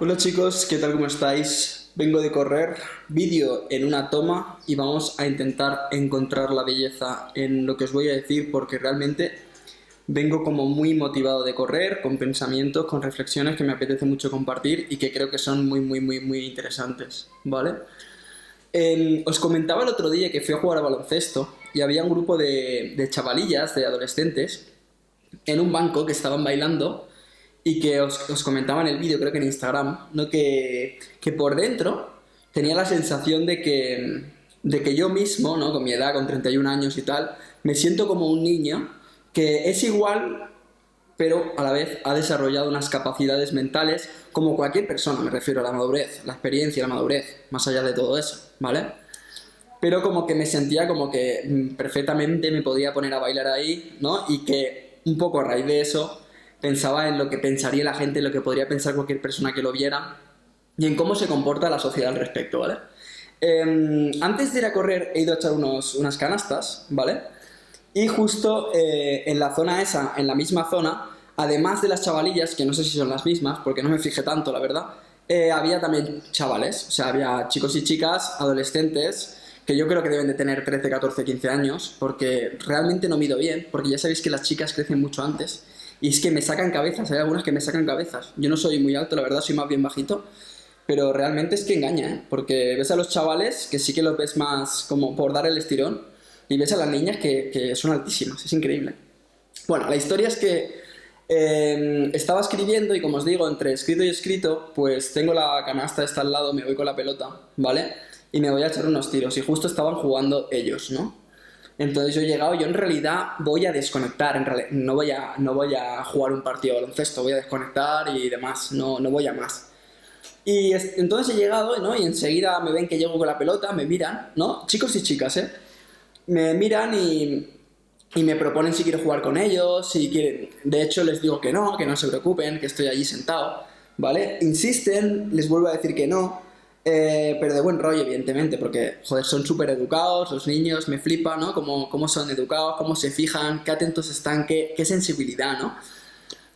Hola chicos, ¿qué tal? ¿Cómo estáis? Vengo de correr, vídeo en una toma y vamos a intentar encontrar la belleza en lo que os voy a decir porque realmente vengo como muy motivado de correr, con pensamientos, con reflexiones que me apetece mucho compartir y que creo que son muy interesantes, ¿vale? Os comentaba el otro día que fui a jugar a baloncesto y había un grupo de chavalillas, de adolescentes, en un banco que estaban bailando y que os comentaba en el vídeo, creo que en Instagram, ¿no? Que por dentro tenía la sensación de que yo mismo, ¿no? Con mi edad, con 31 años y tal, me siento como un niño que es igual, pero a la vez ha desarrollado unas capacidades mentales como cualquier persona, me refiero a la madurez, la experiencia, la madurez, más allá de todo eso, ¿vale? Pero como que me sentía como que perfectamente me podía poner a bailar ahí, ¿no? Y que un poco a raíz de eso pensaba en lo que pensaría la gente, en lo que podría pensar cualquier persona que lo viera y en cómo se comporta la sociedad al respecto, ¿vale? Antes de ir a correr he ido a echar unas canastas, ¿vale? Y justo en la zona esa, en la misma zona, además de las chavalillas, que no sé si son las mismas, porque no me fijé tanto, la verdad, había también chavales, o sea, había chicos y chicas, adolescentes, que yo creo que deben de tener 13, 14, 15 años, porque realmente no mido bien, porque ya sabéis que las chicas crecen mucho antes, y es que me sacan cabezas, hay algunas que me sacan cabezas. Yo no soy muy alto, la verdad, soy más bien bajito, pero realmente es que engaña, ¿eh? Porque ves a los chavales que sí que los ves más como por dar el estirón, y ves a las niñas que son altísimas, es increíble. Bueno, la historia es que estaba escribiendo y como os digo, entre escrito y escrito, pues tengo la canasta esta al lado, me voy con la pelota, ¿vale? Y me voy a echar unos tiros y justo estaban jugando ellos, ¿no? Entonces yo he llegado, yo en realidad voy a desconectar, en realidad, no voy a jugar un partido de baloncesto, voy a desconectar y demás, no voy a más. Entonces he llegado, ¿no? Y enseguida me ven que llego con la pelota, me miran, ¿no? Chicos y chicas, ¿eh? Me miran y me proponen si quiero jugar con ellos, si quieren. De hecho, les digo que no se preocupen, que estoy allí sentado, ¿vale? Insisten, les vuelvo a decir que no, pero de buen rollo, evidentemente, porque, joder, son súper educados, los niños, me flipa, ¿no? Cómo son educados, cómo se fijan, qué atentos están, qué sensibilidad, ¿no?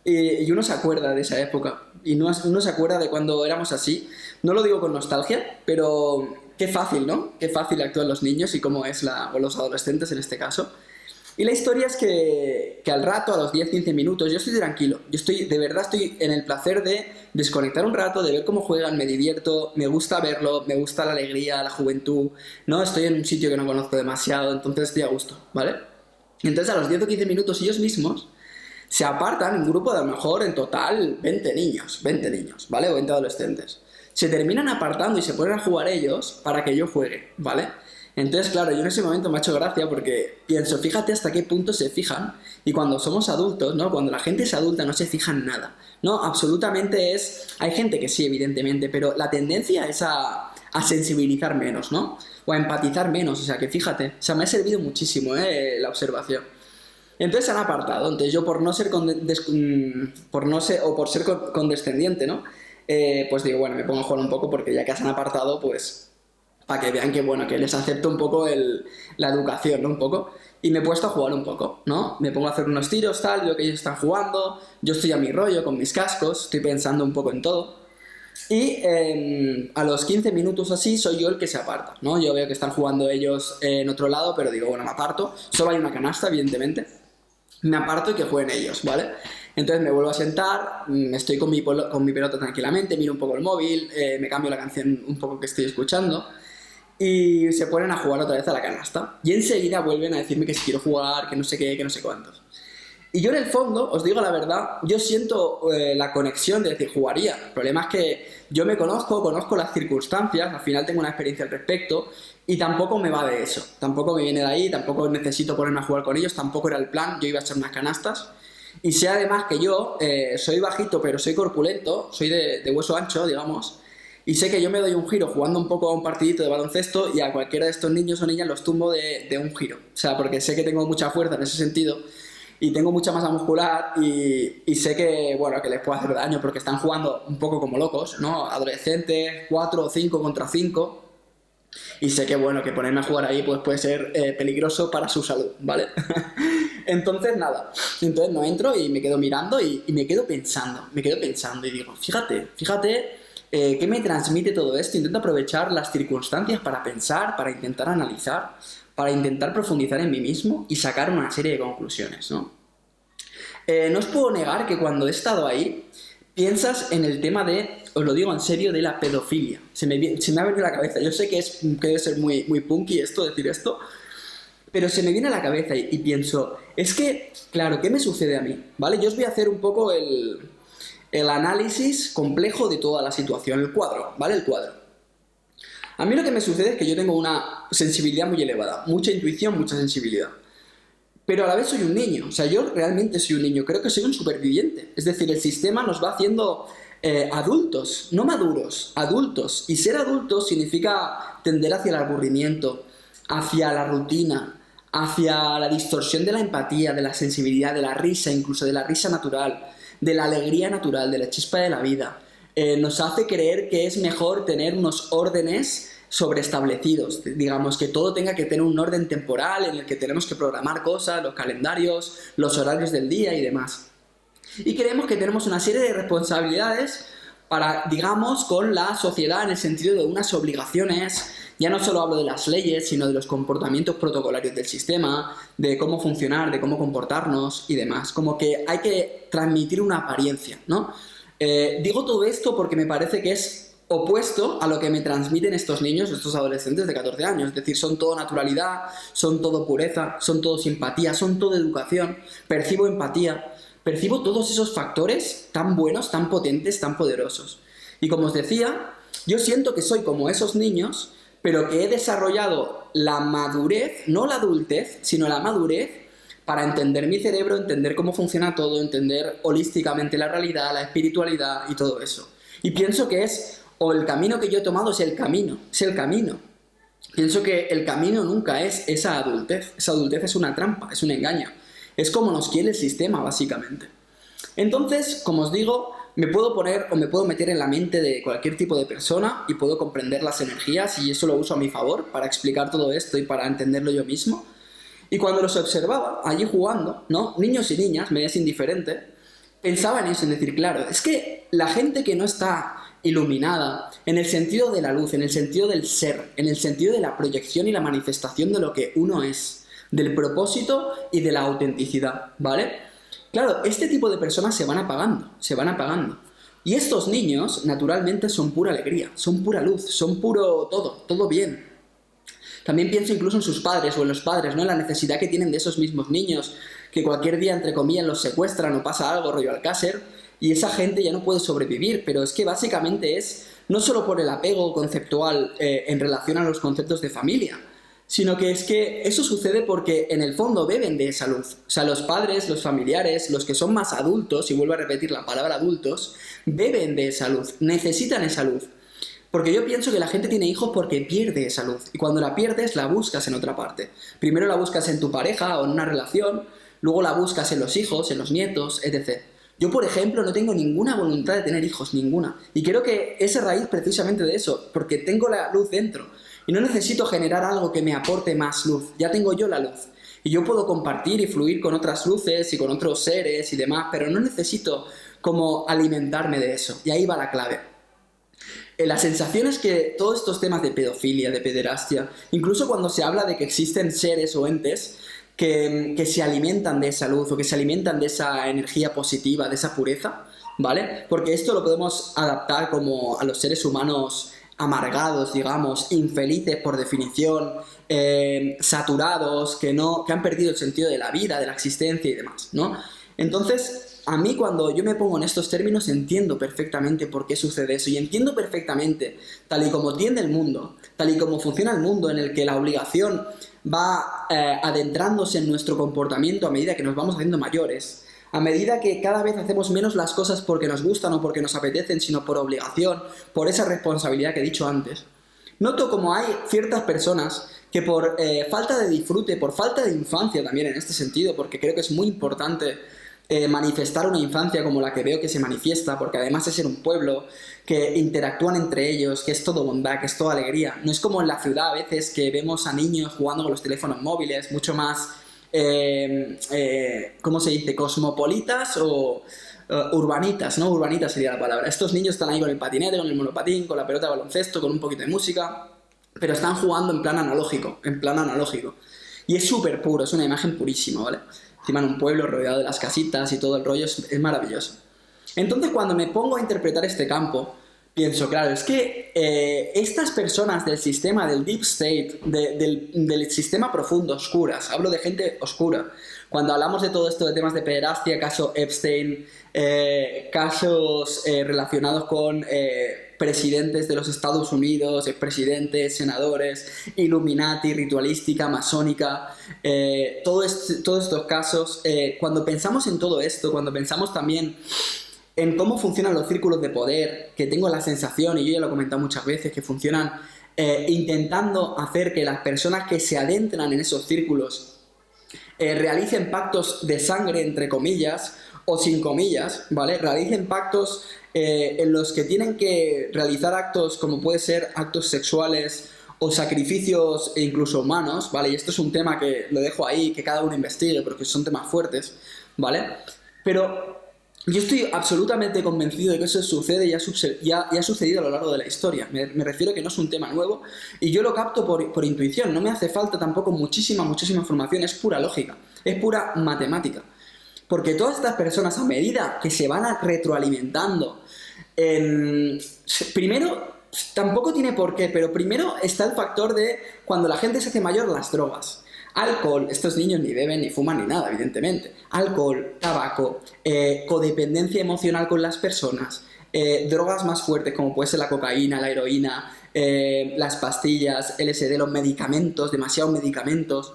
Y uno se acuerda de esa época, y uno se acuerda de cuando éramos así. No lo digo con nostalgia, pero qué fácil, ¿no? Qué fácil actúan los niños y cómo es o los adolescentes en este caso. Y la historia es que al rato, a los 10-15 minutos, yo estoy tranquilo. De verdad estoy en el placer de desconectar un rato, de ver cómo juegan, me divierto, me gusta verlo, me gusta la alegría, la juventud, ¿no? Estoy en un sitio que no conozco demasiado, entonces estoy a gusto, ¿vale? Y entonces a los 10 o 15 minutos ellos mismos se apartan, un grupo de a lo mejor en total 20 niños, ¿vale? O 20 adolescentes. Se terminan apartando y se ponen a jugar ellos para que yo juegue, ¿vale? Entonces, claro, yo en ese momento me ha hecho gracia porque pienso, fíjate hasta qué punto se fijan y cuando somos adultos, ¿no? Cuando la gente es adulta no se fijan en nada, ¿no? Absolutamente es... Hay gente que sí, evidentemente, pero la tendencia es a sensibilizar menos, ¿no? O a empatizar menos, o sea que fíjate, o sea, me ha servido muchísimo, la observación. Entonces se han apartado. Entonces yo por no ser por no ser o por ser condescendiente, ¿no? Pues digo, bueno, me pongo a jugar un poco porque ya que se han apartado, pues para que vean que bueno, que les acepto un poco la educación, ¿no? Un poco. Y me he puesto a jugar un poco, ¿no? Me pongo a hacer unos tiros, tal, veo que ellos están jugando, yo estoy a mi rollo con mis cascos, estoy pensando un poco en todo. Y a los 15 minutos así soy yo el que se aparta, ¿no? Yo veo que están jugando ellos en otro lado, pero digo, bueno, me aparto. Solo hay una canasta, evidentemente. Me aparto y que jueguen ellos, ¿vale? Entonces me vuelvo a sentar, estoy con mi pelota tranquilamente, miro un poco el móvil, me cambio la canción un poco que estoy escuchando y se ponen a jugar otra vez a la canasta. Y enseguida vuelven a decirme que si quiero jugar, que no sé qué, que no sé cuántos. Y yo en el fondo, os digo la verdad, yo siento la conexión de decir jugaría. El problema es que yo me conozco las circunstancias, al final tengo una experiencia al respecto y tampoco me va de eso. Tampoco me viene de ahí, tampoco necesito ponerme a jugar con ellos, tampoco era el plan, yo iba a echar unas canastas. Y sé además que yo soy bajito pero soy corpulento, soy de hueso ancho, digamos, y sé que yo me doy un giro jugando un poco a un partidito de baloncesto y a cualquiera de estos niños o niñas los tumbo de un giro. O sea, porque sé que tengo mucha fuerza en ese sentido y tengo mucha masa muscular y sé que, bueno, que les puedo hacer daño porque están jugando un poco como locos, ¿no? Adolescentes, 4 o 5 contra 5 y sé que, bueno, que ponerme a jugar ahí pues puede ser peligroso para su salud, ¿vale? Entonces, nada, entonces no entro y me quedo mirando y me quedo pensando y digo, fíjate ¿Qué me transmite todo esto? Intento aprovechar las circunstancias para pensar, para intentar analizar, para intentar profundizar en mí mismo y sacar una serie de conclusiones, ¿no? No os puedo negar que cuando he estado ahí, piensas en el tema de, os lo digo en serio, de la pedofilia. Se me ha venido a la cabeza. Yo sé que debe ser muy, muy punky decir esto, pero se me viene a la cabeza y pienso, es que, claro, ¿qué me sucede a mí? ¿Vale? Yo os voy a hacer un poco el análisis complejo de toda la situación, el cuadro, ¿vale? El cuadro. A mí lo que me sucede es que yo tengo una sensibilidad muy elevada, mucha intuición, mucha sensibilidad. Pero a la vez soy un niño, o sea, yo realmente soy un niño, creo que soy un superviviente. Es decir, el sistema nos va haciendo adultos, no maduros, adultos. Y ser adultos significa tender hacia el aburrimiento, hacia la rutina, hacia la distorsión de la empatía, de la sensibilidad, de la risa, incluso de la risa natural, de la alegría natural, de la chispa de la vida. Nos hace creer que es mejor tener unos órdenes sobreestablecidos, digamos, que todo tenga que tener un orden temporal en el que tenemos que programar cosas, los calendarios, los horarios del día y demás. Y creemos que tenemos una serie de responsabilidades para, digamos, con la sociedad en el sentido de unas obligaciones. Ya no solo hablo de las leyes, sino de los comportamientos protocolarios del sistema, de cómo funcionar, de cómo comportarnos y demás. Como que hay que transmitir una apariencia, ¿no? Digo todo esto porque me parece que es opuesto a lo que me transmiten estos niños, estos adolescentes de 14 años. Es decir, son todo naturalidad, son todo pureza, son todo simpatía, son todo educación. Percibo empatía, percibo todos esos factores tan buenos, tan potentes, tan poderosos. Y como os decía, yo siento que soy como esos niños, pero que he desarrollado la madurez, no la adultez, sino la madurez para entender mi cerebro, entender cómo funciona todo, entender holísticamente la realidad, la espiritualidad y todo eso. Y pienso que o el camino que yo he tomado es el camino. Pienso que el camino nunca es esa adultez. Esa adultez es una trampa, es un engaño. Es como nos quiere el sistema, básicamente. Entonces, como os digo, me puedo poner o me puedo meter en la mente de cualquier tipo de persona y puedo comprender las energías y eso lo uso a mi favor para explicar todo esto y para entenderlo yo mismo. Y cuando los observaba allí jugando, ¿no? Niños y niñas, me es indiferente, pensaba en eso, en decir, claro, es que la gente que no está iluminada en el sentido de la luz, en el sentido del ser, en el sentido de la proyección y la manifestación de lo que uno es, del propósito y de la autenticidad, ¿vale? Claro, este tipo de personas se van apagando, se van apagando. Y estos niños, naturalmente, son pura alegría, son pura luz, son puro todo bien. También pienso incluso en sus padres o en los padres, ¿no? En la necesidad que tienen de esos mismos niños, que cualquier día, entre comillas, los secuestran o pasa algo, rollo Alcácer, y esa gente ya no puede sobrevivir, pero es que básicamente es no solo por el apego conceptual en relación a los conceptos de familia, sino que es que eso sucede porque en el fondo beben de esa luz. O sea, los padres, los familiares, los que son más adultos, y vuelvo a repetir la palabra adultos, beben de esa luz, necesitan esa luz. Porque yo pienso que la gente tiene hijos porque pierde esa luz. Y cuando la pierdes, la buscas en otra parte. Primero la buscas en tu pareja o en una relación, luego la buscas en los hijos, en los nietos, etc. Yo, por ejemplo, no tengo ninguna voluntad de tener hijos, ninguna. Y creo que es a raíz precisamente de eso, porque tengo la luz dentro. Y no necesito generar algo que me aporte más luz. Ya tengo yo la luz. Y yo puedo compartir y fluir con otras luces y con otros seres y demás, pero no necesito como alimentarme de eso. Y ahí va la clave. La sensación es que todos estos temas de pedofilia, de pederastia, incluso cuando se habla de que existen seres o entes que se alimentan de esa luz o que se alimentan de esa energía positiva, de esa pureza, ¿vale? Porque esto lo podemos adaptar como a los seres humanos amargados, digamos, infelices por definición, saturados, que han perdido el sentido de la vida, de la existencia y demás, ¿no? Entonces, a mí cuando yo me pongo en estos términos entiendo perfectamente por qué sucede eso y entiendo perfectamente, tal y como tiende el mundo, tal y como funciona el mundo en el que la obligación va adentrándose en nuestro comportamiento a medida que nos vamos haciendo mayores, a medida que cada vez hacemos menos las cosas porque nos gustan o porque nos apetecen, sino por obligación, por esa responsabilidad que he dicho antes. Noto como hay ciertas personas que por falta de disfrute, por falta de infancia también en este sentido, porque creo que es muy importante manifestar una infancia como la que veo que se manifiesta, porque además de ser un pueblo que interactúan entre ellos, que es todo bondad, que es toda alegría. No es como en la ciudad a veces que vemos a niños jugando con los teléfonos móviles, mucho más, ¿cómo se dice? Cosmopolitas o urbanitas, ¿no? Urbanitas sería la palabra. Estos niños están ahí con el patinete, con el monopatín, con la pelota de baloncesto, con un poquito de música, pero están jugando en plan analógico, en plan analógico. Y es súper puro, es una imagen purísima, ¿vale? Encima en un pueblo rodeado de las casitas y todo el rollo, es maravilloso. Entonces, cuando me pongo a interpretar este campo, pienso, claro, es que estas personas del sistema, del deep state, del sistema profundo, oscuras, hablo de gente oscura. Cuando hablamos de todo esto de temas de pederastia, caso Epstein, casos relacionados con presidentes de los Estados Unidos, expresidentes, senadores, Illuminati, ritualística, masónica, todos estos casos, cuando pensamos en todo esto, cuando pensamos también en cómo funcionan los círculos de poder, que tengo la sensación, y yo ya lo he comentado muchas veces, que funcionan intentando hacer que las personas que se adentran en esos círculos realicen pactos de sangre, entre comillas, o sin comillas, ¿vale? Realicen pactos en los que tienen que realizar actos como puede ser actos sexuales o sacrificios e incluso humanos, ¿vale? Y esto es un tema que lo dejo ahí, que cada uno investigue, porque son temas fuertes, ¿vale? Pero yo estoy absolutamente convencido de que eso sucede y ha sucedido a lo largo de la historia. Me refiero a que no es un tema nuevo y yo lo capto por intuición. No me hace falta tampoco muchísima información, es pura lógica, es pura matemática. Porque todas estas personas, a medida que se van retroalimentando, primero, tampoco tiene por qué, pero primero está el factor de cuando la gente se hace mayor, las drogas. Alcohol, estos niños ni beben ni fuman ni nada, evidentemente. Alcohol, tabaco, codependencia emocional con las personas, drogas más fuertes como puede ser la cocaína, la heroína, las pastillas, LSD, los medicamentos, demasiados medicamentos.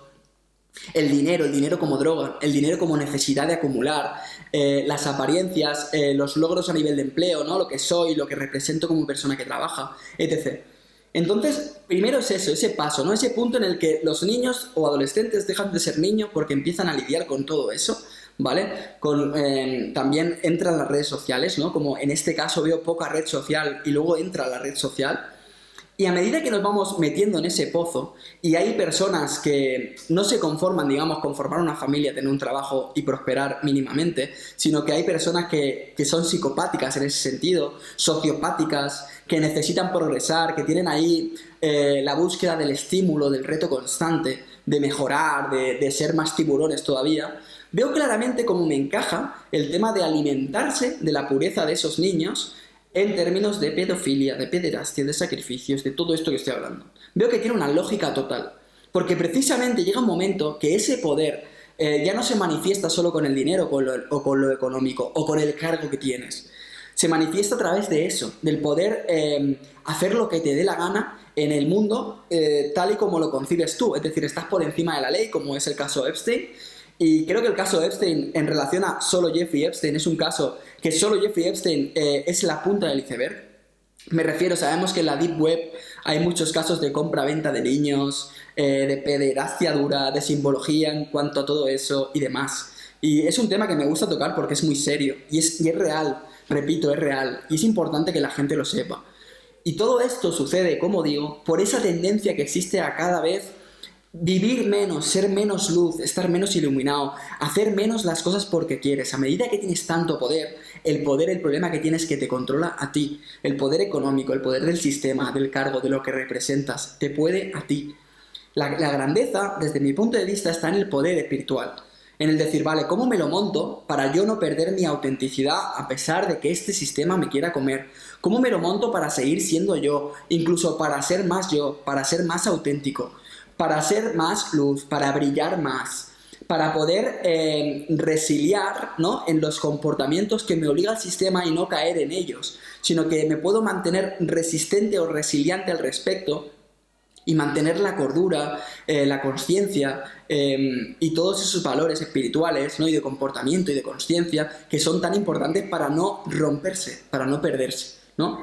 El dinero como droga, el dinero como necesidad de acumular, las apariencias, los logros a nivel de empleo, ¿no? Lo que soy, lo que represento como persona que trabaja, etc. Entonces, primero es eso, ese paso, ¿no? Ese punto en el que los niños o adolescentes dejan de ser niños porque empiezan a lidiar con todo eso, ¿vale? También entran las redes sociales, ¿no? Como en este caso veo poca red social y luego entra la red social. Y a medida que nos vamos metiendo en ese pozo, y hay personas que no se conforman, digamos, con formar una familia, tener un trabajo y prosperar mínimamente, sino que hay personas que son psicopáticas en ese sentido, sociopáticas, que necesitan progresar, que tienen ahí la búsqueda del estímulo, del reto constante, de mejorar, de ser más tiburones todavía. Veo claramente cómo me encaja el tema de alimentarse de la pureza de esos niños en términos de pedofilia, de pederastia, de sacrificios, de todo esto que estoy hablando. Veo que tiene una lógica total, porque precisamente llega un momento que ese poder ya no se manifiesta solo con el dinero o con lo económico o con el cargo que tienes. Se manifiesta a través de eso, del poder hacer lo que te dé la gana en el mundo tal y como lo concibes tú. Es decir, estás por encima de la ley, como es el caso Epstein. Y creo que el caso Epstein, en relación a solo Jeffrey Epstein, es un caso que solo Jeffrey Epstein es la punta del iceberg. Me refiero, sabemos que en la Deep Web hay muchos casos de compra-venta de niños, de pederastia dura, de simbología en cuanto a todo eso y demás. Y es un tema que me gusta tocar porque es muy serio y es real, repito, es real. Y es importante que la gente lo sepa. Y todo esto sucede, como digo, por esa tendencia que existe a cada vez vivir menos, ser menos luz, estar menos iluminado, hacer menos las cosas porque quieres. A medida que tienes tanto poder, el problema que tienes es que te controla a ti. El poder económico, el poder del sistema, del cargo, de lo que representas, te puede a ti. La grandeza, desde mi punto de vista, está en el poder espiritual. En el decir, vale, ¿cómo me lo monto para yo no perder mi autenticidad a pesar de que este sistema me quiera comer? ¿Cómo me lo monto para seguir siendo yo? Incluso para ser más yo, para ser más auténtico, para ser más luz, para brillar más, para poder resiliar, ¿no?, en los comportamientos que me obliga el sistema y no caer en ellos, sino que me puedo mantener resistente o resiliente al respecto y mantener la cordura, la conciencia y todos esos valores espirituales, ¿no?, y de comportamiento y de conciencia que son tan importantes para no romperse, para no perderse, ¿no?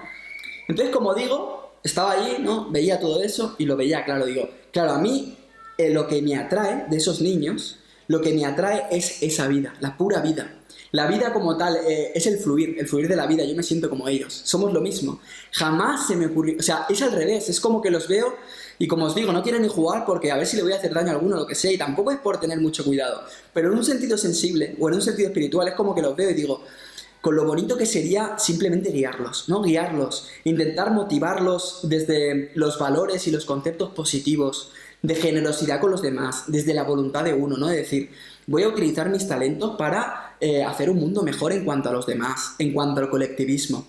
Entonces, como digo, estaba allí, ¿no?, veía todo eso y lo veía claro, digo, claro, a mí lo que me atrae de esos niños, lo que me atrae es esa vida, la pura vida. La vida como tal es el fluir de la vida, yo me siento como ellos, somos lo mismo. Jamás se me ocurrió, o sea, es al revés, es como que los veo y como os digo, no quiero ni jugar porque a ver si le voy a hacer daño a alguno o lo que sea, y tampoco es por tener mucho cuidado, pero en un sentido sensible o en un sentido espiritual es como que los veo y digo, con lo bonito que sería simplemente guiarlos, ¿no? Guiarlos, intentar motivarlos desde los valores y los conceptos positivos, de generosidad con los demás, desde la voluntad de uno, ¿no? De decir, voy a utilizar mis talentos para hacer un mundo mejor en cuanto a los demás, en cuanto al colectivismo.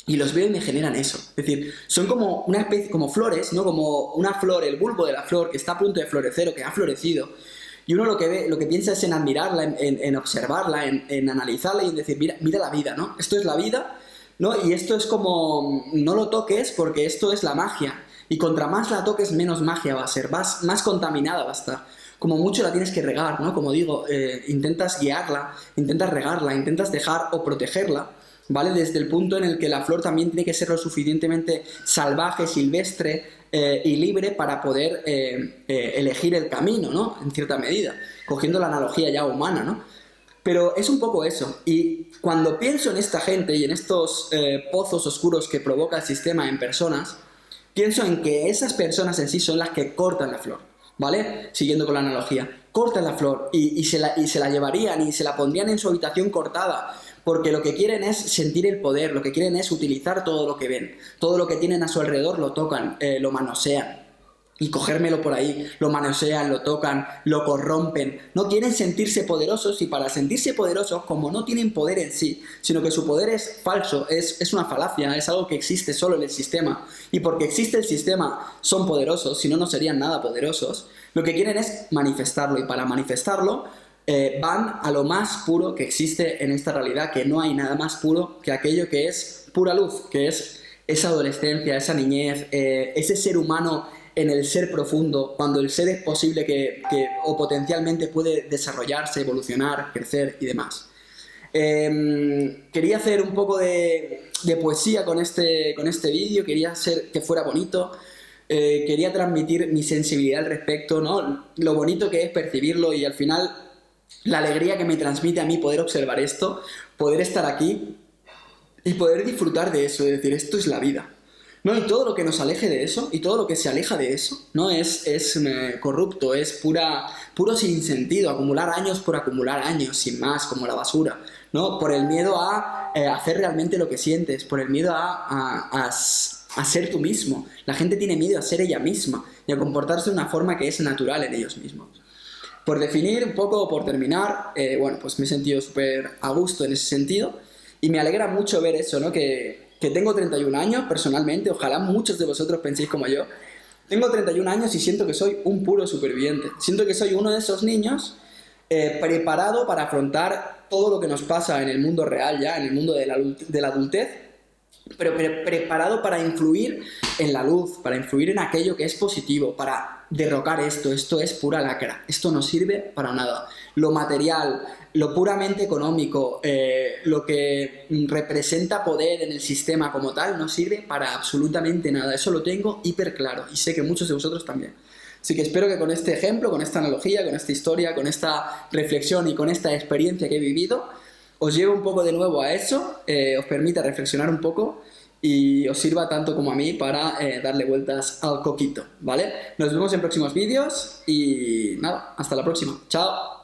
Y los veo y me generan eso. Es decir, son como una especie, como flores, ¿no? Como una flor, el bulbo de la flor que está a punto de florecer o que ha florecido. Y uno lo que ve, lo que piensa es en admirarla, en observarla, en analizarla y en decir, mira la vida, ¿no? Esto es la vida, ¿no? Y esto es como, no lo toques porque esto es la magia. Y contra más la toques, menos magia va a ser, más contaminada va a estar. Como mucho la tienes que regar, ¿no? Como digo, intentas guiarla, intentas regarla, intentas dejar o protegerla, ¿vale? Desde el punto en el que la flor también tiene que ser lo suficientemente salvaje, silvestre y libre para poder elegir el camino, ¿no? En cierta medida, cogiendo la analogía ya humana, ¿no? Pero es un poco eso. Y cuando pienso en esta gente y en estos pozos oscuros que provoca el sistema en personas, pienso en que esas personas en sí son las que cortan la flor, ¿vale? Siguiendo con la analogía. Cortan la flor y se la llevarían y se la pondrían en su habitación cortada, porque lo que quieren es sentir el poder, lo que quieren es utilizar todo lo que ven, todo lo que tienen a su alrededor lo tocan, lo manosean. Y cogérmelo por ahí, lo manosean, lo tocan, lo corrompen. No quieren sentirse poderosos y para sentirse poderosos, como no tienen poder en sí, sino que su poder es falso, es una falacia, es algo que existe solo en el sistema. Y porque existe el sistema son poderosos, si no, no serían nada poderosos. Lo que quieren es manifestarlo y para manifestarlo van a lo más puro que existe en esta realidad, que no hay nada más puro que aquello que es pura luz, que es esa adolescencia, esa niñez, ese ser humano en el ser profundo, cuando el ser es posible o potencialmente puede desarrollarse, evolucionar, crecer y demás. Quería hacer un poco de poesía con este vídeo, quería hacer que fuera bonito, quería transmitir mi sensibilidad al respecto, ¿no? Lo bonito que es percibirlo y al final la alegría que me transmite a mí poder observar esto, poder estar aquí y poder disfrutar de eso, de decir, esto es la vida. ¿No? Y todo lo que nos aleje de eso, y todo lo que se aleja de eso, ¿no? Es corrupto, es puro sinsentido, acumular años por acumular años, sin más, como la basura, ¿no? Por el miedo a hacer realmente lo que sientes, por el miedo a ser tú mismo. La gente tiene miedo a ser ella misma y a comportarse de una forma que es natural en ellos mismos. Por definir un poco, por terminar, bueno, pues me he sentido súper a gusto en ese sentido y me alegra mucho ver eso, ¿no? Que tengo 31 años personalmente, ojalá muchos de vosotros penséis como yo. Tengo 31 años y siento que soy un puro superviviente. Siento que soy uno de esos niños preparado para afrontar todo lo que nos pasa en el mundo real ya, en el mundo de la adultez, pero preparado para influir en la luz, para influir en aquello que es positivo, para derrocar esto es pura lacra, esto no sirve para nada. Lo material, lo puramente económico, lo que representa poder en el sistema como tal, no sirve para absolutamente nada. Eso lo tengo hiper claro y sé que muchos de vosotros también. Así que espero que con este ejemplo, con esta analogía, con esta historia, con esta reflexión y con esta experiencia que he vivido, os lleve un poco de nuevo a eso, os permita reflexionar un poco y os sirva tanto como a mí para darle vueltas al coquito, ¿vale? Nos vemos en próximos vídeos y nada, hasta la próxima. ¡Chao!